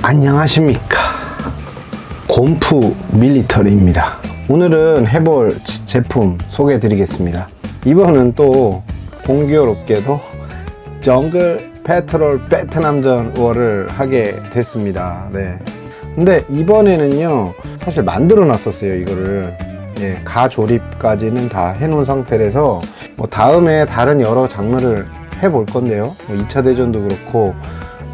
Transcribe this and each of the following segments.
안녕하십니까, 곰프 밀리터리입니다. 오늘은 해볼 제품 소개해 드리겠습니다. 이번은 또 공교롭게도 정글 페트롤 베트남전 월을 하게 됐습니다. 네. 근데 이번에는요, 사실 만들어 놨었어요, 이거를. 예, 가조립까지는 다 해놓은 상태라서 뭐 다음에 다른 여러 장르를 해볼 건데요, 뭐 2차 대전도 그렇고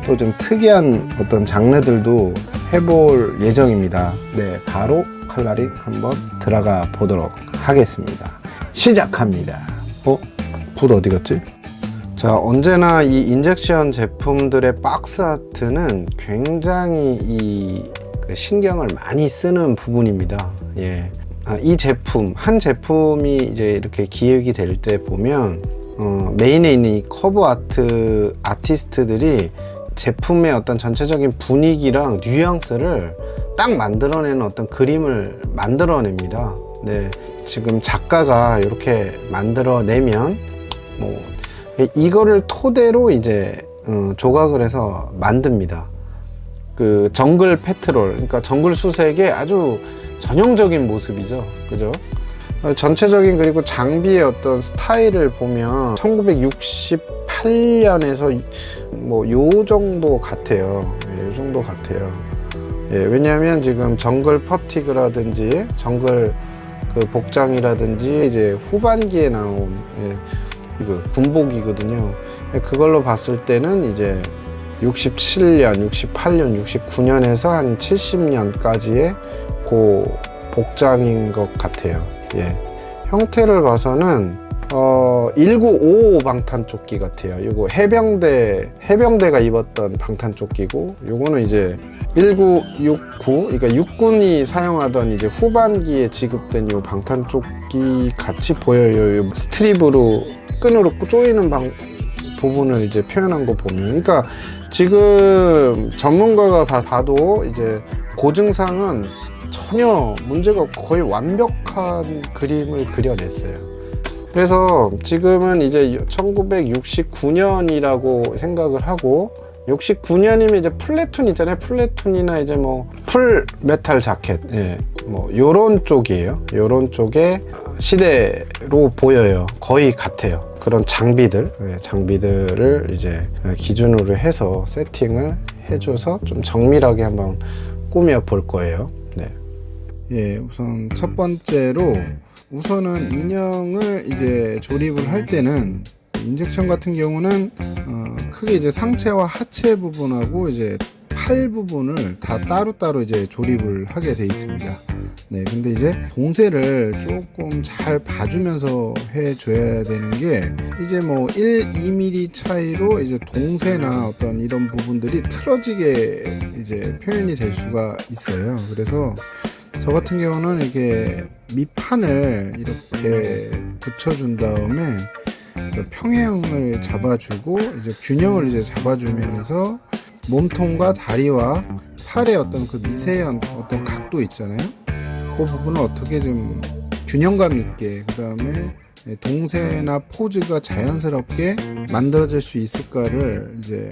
또 좀 특이한 어떤 장르들도 해볼 예정입니다. 네, 바로 칼라릭 한번 들어가 보도록 하겠습니다. 시작합니다. 붓 어디 갔지? 자, 언제나 이 인젝션 제품들의 박스 아트는 굉장히 신경을 많이 쓰는 부분입니다. 예. 이 제품, 한 제품이 이제 이렇게 기획이 될 때 보면 메인에 있는 이 커버 아트 아티스트들이 제품의 어떤 전체적인 분위기랑 뉘앙스를 딱 만들어내는 어떤 그림을 만들어냅니다. 네, 지금 작가가 이렇게 만들어내면 뭐 이거를 토대로 이제 조각을 해서 만듭니다. 그 정글 페트롤, 그러니까 정글 수색의 아주 전형적인 모습이죠, 그죠? 전체적인, 그리고 장비의 어떤 스타일을 보면 1968년에서 뭐 요 정도 같아요. 예, 요 정도 같아요. 예, 왜냐하면 지금 정글 퍼티그라든지 정글 그 복장이라든지 이제 후반기에 나온 이거 군복이거든요. 그걸로 봤을 때는 이제 67년, 68년, 69년에서 한 70년까지의 그 복장인 것 같아요. 예. 형태를 봐서는 1955 방탄조끼 같아요. 이거 해병대가 입었던 방탄조끼고, 요거는 이제 1969, 그러니까 육군이 사용하던 이제 후반기에 지급된 요 방탄조끼 같이 보여요. 요 스트립으로 끈으로 조이는 부분을 이제 표현한 거 보면, 그러니까 지금 전문가가 봐도 이제 고증상은 전혀 문제가 없고 거의 완벽한 그림을 그려냈어요. 그래서 지금은 이제 1969년이라고 생각을 하고, 69년이면 이제 플래툰 있잖아요. 플래툰이나 이제 뭐 풀 메탈 자켓, 예, 뭐 요런 쪽이에요. 요런 쪽의 시대로 보여요. 거의 같아요. 그런 장비들, 장비들을 이제 기준으로 해서 세팅을 해줘서 좀 정밀하게 한번 꾸며 볼 거예요. 네. 예, 우선 첫 번째로, 우선은 인형을 이제 조립을 할 때는 인젝션 같은 경우는 크게 이제 상체와 하체 부분하고 이제 팔 부분을 다 따로따로 이제 조립을 하게 돼 있습니다. 네, 근데 이제 동세를 조금 잘 봐주면서 해줘야 되는 게, 이제 뭐 1, 2mm 차이로 이제 동세나 어떤 이런 부분들이 틀어지게 이제 표현이 될 수가 있어요. 그래서 저 같은 경우는 이게 밑판을 이렇게 붙여준 다음에 평행을 잡아주고 이제 균형을 이제 잡아주면서 몸통과 다리와 팔의 어떤 그 미세한 어떤 각도 있잖아요. 그 부분을 어떻게 좀 균형감 있게, 그 다음에 동세나 포즈가 자연스럽게 만들어질 수 있을까를 이제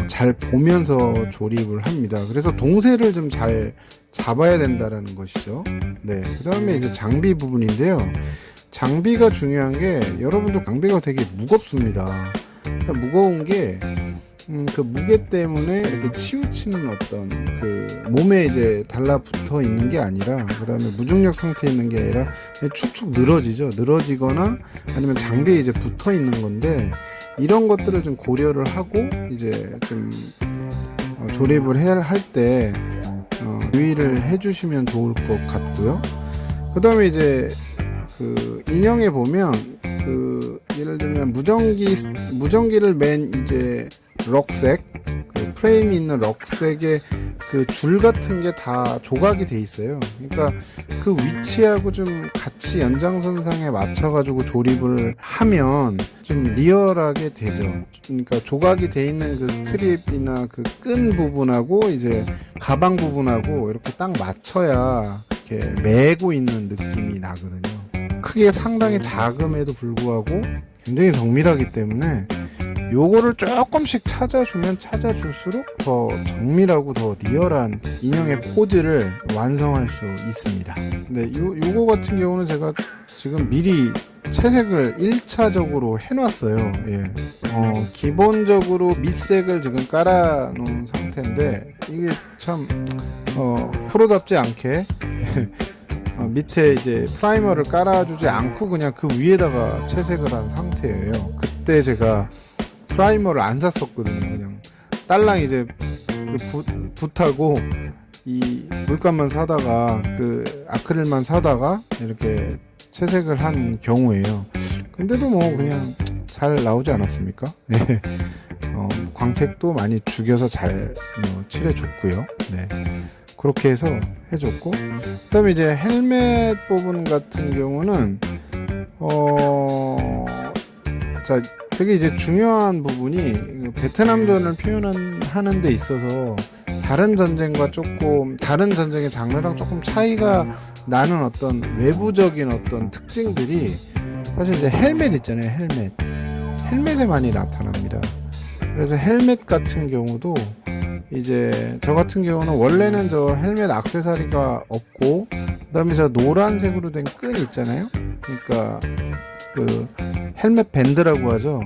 잘 보면서 조립을 합니다. 그래서 동세를 좀 잘 잡아야 된다라는 것이죠. 네, 그 다음에 이제 장비 부분인데요. 장비가 중요한 게, 여러분들 장비가 되게 무겁습니다. 그러니까 무거운 게 그 무게 때문에 이렇게 치우치는 어떤 그 몸에 이제 달라붙어 있는 게 아니라, 그 다음에 무중력 상태에 있는 게 아니라 축축 늘어지거나 아니면 장비에 이제 붙어 있는 건데, 이런 것들을 좀 고려를 하고 이제 좀 조립을 할 때 유의를 해주시면 좋을 것 같고요. 그 다음에 이제 그 인형에 보면 그 예를 들면 무전기를 맨 이제 럭색, 그 프레임이 있는 럭색에 그 줄 같은 게 다 조각이 돼 있어요. 그러니까 그 위치하고 좀 같이 연장선상에 맞춰가지고 조립을 하면 좀 리얼하게 되죠. 그러니까 조각이 돼 있는 그 스트립이나 그 끈 부분하고 이제 가방 부분하고 이렇게 딱 맞춰야 이렇게 매고 있는 느낌이 나거든요. 크기가 상당히 작음에도 불구하고 굉장히 정밀하기 때문에 요거를 조금씩 찾아주면 찾아줄수록 더 정밀하고 더 리얼한 인형의 포즈를 완성할 수 있습니다. 근데 요거 같은 경우는 제가 지금 미리 채색을 1차적으로 해놨어요. 예. 기본적으로 밑색을 지금 깔아 놓은 상태인데 이게 참 프로답지 않게 밑에 이제 프라이머를 깔아주지 않고 그냥 그 위에다가 채색을 한 상태예요. 그때 제가 프라이머를 안 샀었거든요. 그냥 딸랑 이제 붓하고 이 물감만 사다가 그 아크릴만 사다가 이렇게 채색을 한 경우예요. 근데도 뭐 그냥 잘 나오지 않았습니까? 네. 광택도 많이 죽여서 잘 칠해줬고요. 네. 그렇게 해서 해줬고, 그 다음에 이제 헬멧 부분 같은 경우는 자, 되게 이제 중요한 부분이 베트남전을 표현하는 데 있어서 다른 전쟁과 조금 다른 전쟁의 장르랑 조금 차이가 나는 어떤 외부적인 어떤 특징들이 사실 이제 헬멧 있잖아요. 헬멧에 많이 나타납니다. 그래서 헬멧 같은 경우도 이제 저 같은 경우는 원래는 저 헬멧 액세서리가 없고 그다음에 저 노란색으로 된 끈 있잖아요. 그러니까 그 헬멧 밴드라고 하죠.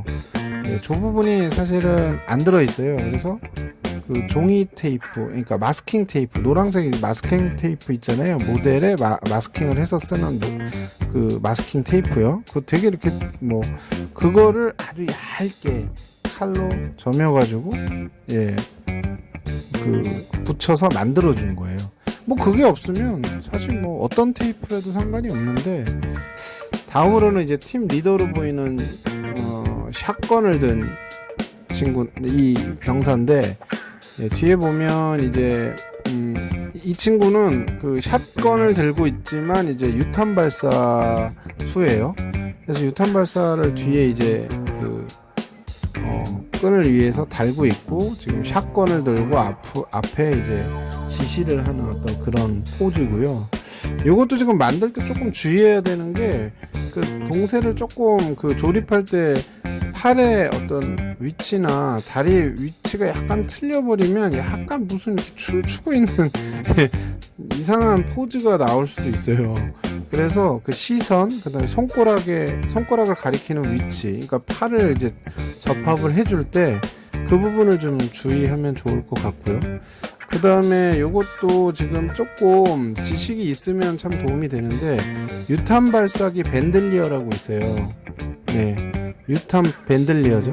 네, 저 부분이 사실은 안 들어 있어요. 그래서 그 종이 테이프, 그러니까 마스킹 테이프, 노란색 마스킹 테이프 있잖아요. 모델에 마스킹을 해서 쓰는 그 마스킹 테이프요. 그거 되게 이렇게 뭐 그거를 아주 얇게 칼로 점여가지고 예. 그 붙여서 만들어 준 거예요. 뭐 그게 없으면 사실 뭐 어떤 테이프라도 상관이 없는데, 다음으로는 이제 팀 리더로 보이는 샷건을 든 친구, 이 병사인데 예, 뒤에 보면 이제 이 친구는 그 샷건을 들고 있지만 이제 유탄 발사 수예요. 그래서 유탄 발사를 뒤에 이제 그 끈을 위해서 달고 있고 지금 샷건을 들고 앞에 이제 지시를 하는 어떤 그런 포즈고요. 요것도 지금 만들 때 조금 주의해야 되는 게 그 동세를 조금 그 조립할 때 팔의 어떤 위치나 다리 위치가 약간 틀려버리면 약간 무슨 이렇게 춤추고 있는 이상한 포즈가 나올 수도 있어요. 그래서 그 시선, 그 다음에 손가락을 가리키는 위치, 그러니까 팔을 이제 접합을 해줄 때 그 부분을 좀 주의하면 좋을 것 같고요. 그 다음에 요것도 지금 조금 지식이 있으면 참 도움이 되는데, 유탄 발사기 밴들리어라고 있어요. 네, 유탄 밴들리어죠.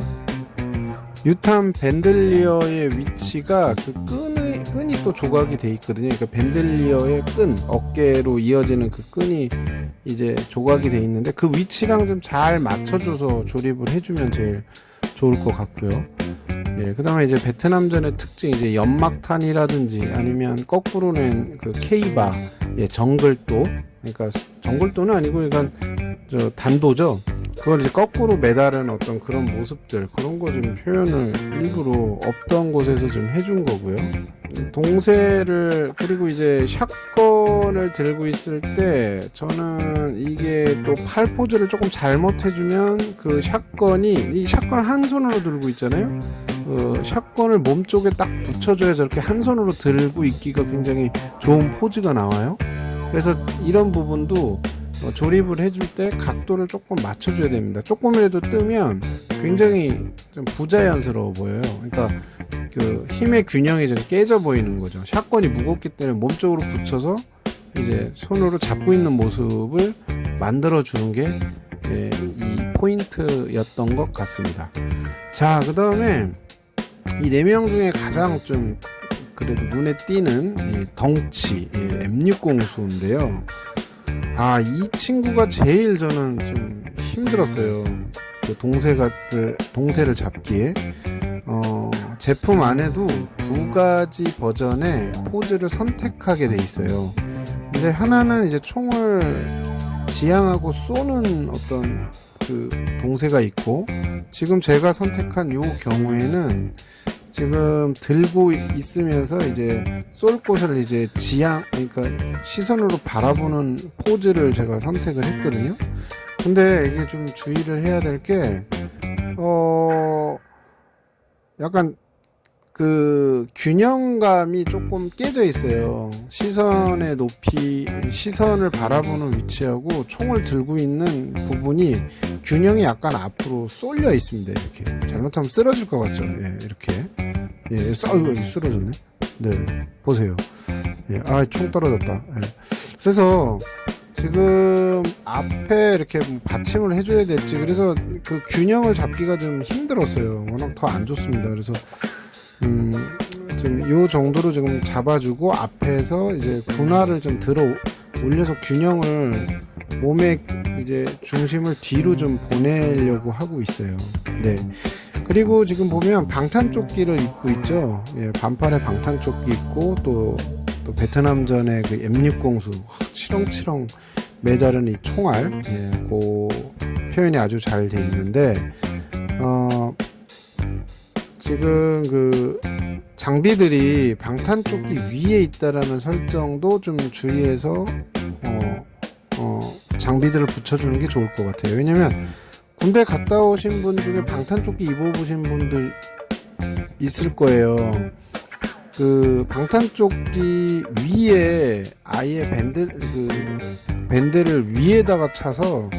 유탄 밴들리어의 위치가 그 끈이 또 조각이 돼 있거든요. 그러니까 밴들리어의 끈, 어깨로 이어지는 그 끈이 이제 조각이 돼 있는데 그 위치랑 좀 잘 맞춰줘서 조립을 해주면 제일 좋을 것 같고요. 예, 그 다음에 이제 베트남전의 특징, 이제 연막탄이라든지 아니면 거꾸로 낸 그 K바, 예, 정글도, 그러니까 정글도는 아니고, 그러니까 저 단도죠. 그걸 이제 거꾸로 매달은 어떤 그런 모습들, 그런 거 좀 표현을 일부러 없던 곳에서 좀 해준 거고요. 동세를, 그리고 이제 샷건을 들고 있을 때 저는 이게 또 팔 포즈를 조금 잘못해주면 그 샷건을 한 손으로 들고 있잖아요. 샷건을 몸쪽에 딱 붙여줘야 저렇게 한 손으로 들고 있기가 굉장히 좋은 포즈가 나와요. 그래서 이런 부분도 조립을 해줄 때 각도를 조금 맞춰줘야 됩니다. 조금이라도 뜨면 굉장히 좀 부자연스러워 보여요. 그러니까 그 힘의 균형이 좀 깨져 보이는 거죠. 샷건이 무겁기 때문에 몸쪽으로 붙여서 이제 손으로 잡고 있는 모습을 만들어 주는 게 이 포인트였던 것 같습니다. 자, 그 다음에 이 4명 중에 가장 좀 그래도 눈에 띄는 이 덩치, M60수인데요. 아, 이 친구가 제일 저는 좀 힘들었어요. 그 동세를 잡기에. 제품 안에도 2가지 버전의 포즈를 선택하게 돼 있어요. 근데 하나는 이제 총을 지향하고 쏘는 어떤 그 동세가 있고, 지금 제가 선택한 요 경우에는 지금 들고 있으면서 이제 쏠 곳을 이제 그러니까 시선으로 바라보는 포즈를 제가 선택을 했거든요. 근데 이게 좀 주의를 해야 될 게, 약간 그 균형감이 조금 깨져 있어요. 시선의 높이, 시선을 바라보는 위치하고 총을 들고 있는 부분이 균형이 약간 앞으로 쏠려 있습니다. 이렇게 잘못하면 쓰러질 것 같죠. 예, 이렇게. 예, 쓰러졌네. 네, 보세요. 예, 총 떨어졌다. 예. 그래서 지금 앞에 이렇게 받침을 해줘야 될지, 그래서 그 균형을 잡기가 좀 힘들었어요. 워낙 더 안 좋습니다. 그래서 지금 요 정도로 지금 잡아주고 앞에서 이제 분할을 좀 들어 올려서 균형을 몸의 이제 중심을 뒤로 좀 보내려고 하고 있어요. 네. 그리고 지금 보면 방탄조끼를 입고 있죠. 예, 반팔에 방탄조끼 입고 또 베트남전의 그 M6공수 치렁치렁 매다른 이 총알, 예, 그 표현이 아주 잘 돼 있는데 지금 그 장비들이 방탄조끼 위에 있다라는 설정도 좀 주의해서 장비들을 붙여주는 게 좋을 것 같아요. 왜냐면 군대 갔다 오신 분 중에 방탄조끼 입어보신 분들 있을 거예요. 그 방탄조끼 위에 아예 밴드를 위에다가 차서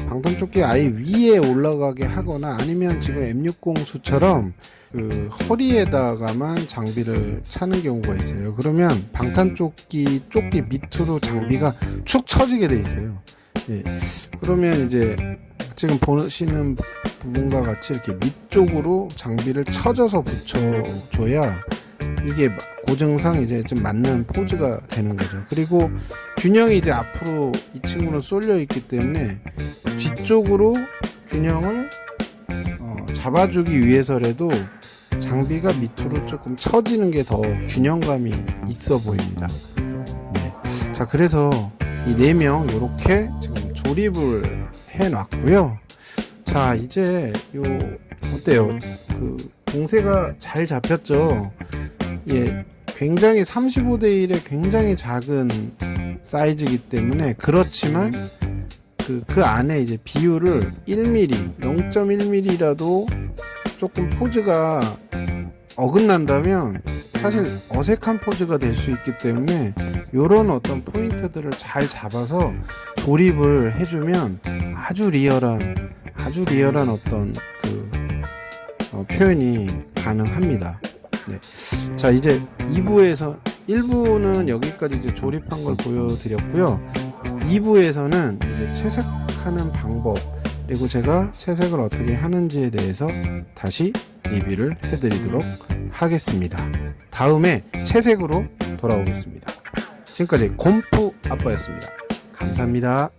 방탄조끼 아예 위에 올라가게 하거나, 아니면 지금 M6공수처럼 그 허리에다가만 장비를 차는 경우가 있어요. 그러면 방탄조끼 조끼 밑으로 장비가 축 처지게 돼 있어요. 예. 그러면 이제 지금 보시는 부분과 같이 이렇게 밑쪽으로 장비를 쳐져서 붙여줘야 이게 고증상 이제 좀 맞는 포즈가 되는 거죠. 그리고 균형이 이제 앞으로 이 친구는 쏠려 있기 때문에 뒤쪽으로 균형을 잡아주기 위해서라도 장비가 밑으로 조금 처지는 게 더 균형감이 있어 보입니다. 네. 자, 그래서 이 4명 이렇게 지금 조립을 해 놨고요. 자, 이제 어때요? 그 공세가 잘 잡혔죠? 예, 굉장히 35대 1의 굉장히 작은 사이즈이기 때문에, 그렇지만 그 안에 이제 비율을 1mm, 0.1mm라도 조금 포즈가 어긋난다면 사실 어색한 포즈가 될 수 있기 때문에, 요런 어떤 포인트들을 잘 잡아서 조립을 해주면 아주 리얼한 어떤 그 표현이 가능합니다. 네. 자, 이제 1부는 여기까지 이제 조립한 걸 보여드렸고요. 2부에서는 이제 채색하는 방법, 그리고 제가 채색을 어떻게 하는지에 대해서 다시 리뷰를 해드리도록 하겠습니다. 다음에 채색으로 돌아오겠습니다. 지금까지 곰프 아빠였습니다. 감사합니다.